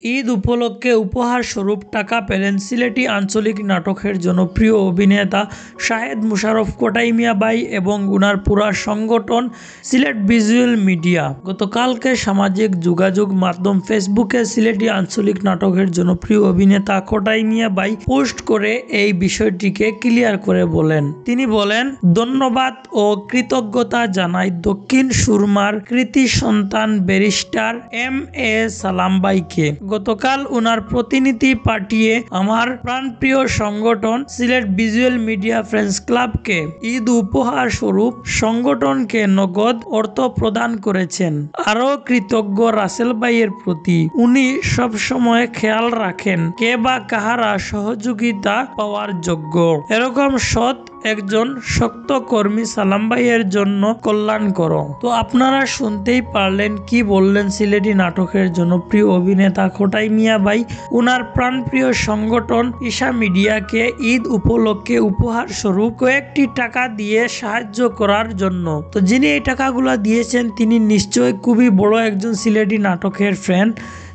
ঈদ উপলক্ষে উপহার স্বরূপ টাকা পেলেন সিলেটি আঞ্চলিক নাটকের জনপ্রিয় অভিনেতা শাহেদ মোশাররফ কোটাই মিয়া ভাই এবং উনার পুরা সংগঠন সিলেট ভিজুয়াল মিডিয়া। গতকালকে সামাজিক যোগাযোগ মাধ্যম ফেসবুকে সিলেটি আঞ্চলিক নাটকের জনপ্রিয় অভিনেতা কোটাই মিয়া ভাই পোস্ট করে এই বিষয়টিকে ক্লিয়ার করে বলেন। তিনি বলেন, ধন্যবাদ ও কৃতজ্ঞতা জানাই দক্ষিণ সুরমার কৃতি সন্তান ব্যারিস্টার এম.এ. সালাম ভাইকে। গতকাল উনার প্রতিনিধি পাঠিয়ে আমার প্রাণপ্রিয় সংগঠন সিলেট ভিজুয়াল মিডিয়া ফ্রেন্ডস ক্লাবকে ঈদ উপহার স্বরূপ সংগঠনকে নগদ অর্থ প্রদান করেছেন। আরো কৃতজ্ঞ রাসেল ভাইয়ের প্রতি। উনি সবসময় খেয়াল রাখেন কে বা কাহারা সহযোগিতা পাওয়ার যোগ্য। এরকম সৎ একজন শক্ত কর্মী সালাম ভাইয়ের জন্য কল্যাণকর। তো আপনারা শুনতেই পারলেন কি বললেন সিলেটি নাটকের জনপ্রিয় অভিনেতা কোটাই মিয়া ভাই উনার প্রাণপ্রিয় সংগঠন ঈশা মিডিয়াকে ঈদ উপলক্ষে উপহার স্বরূপ কয়েকটি টাকা দিয়ে সাহায্য করার জন্য। তো যিনি এই টাকাগুলো দিয়েছেন তিনি নিশ্চয়ই খুবই বড় একজন সিলেটি নাটকের ফ্যান।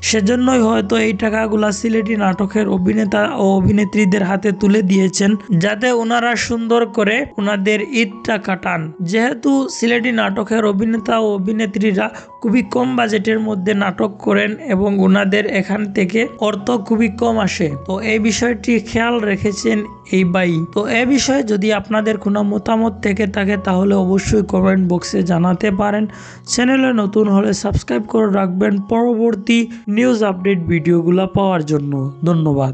সেজন্যই হয়তো এই টাকাগুলা সিলেটি নাটকের অভিনেতা ও অভিনেত্রীদের হাতে তুলে দিয়েছেন, যাতে ওনারা সুন্দর করে ওনাদের ঈদটা কাটান। যেহেতু সিলেটি নাটকের অভিনেতা ও অভিনেত্রীরা খুবই কম বাজেটের মধ্যে নাটক করেন এবং ওনাদের এখান থেকে অর্থ খুবই কম আসে, তো এই বিষয়টি খেয়াল রেখেছেন এই ভাই। তো এই বিষয়ে যদি আপনাদের কোনো মতামত থেকে থাকে তাহলে অবশ্যই কমেন্ট বক্সে জানাতে পারেন। চ্যানেলে নতুন হলে সাবস্ক্রাইব করে রাখবেন পরবর্তী নিউজ আপডেট ভিডিওগুলো পাওয়ার জন্য। ধন্যবাদ।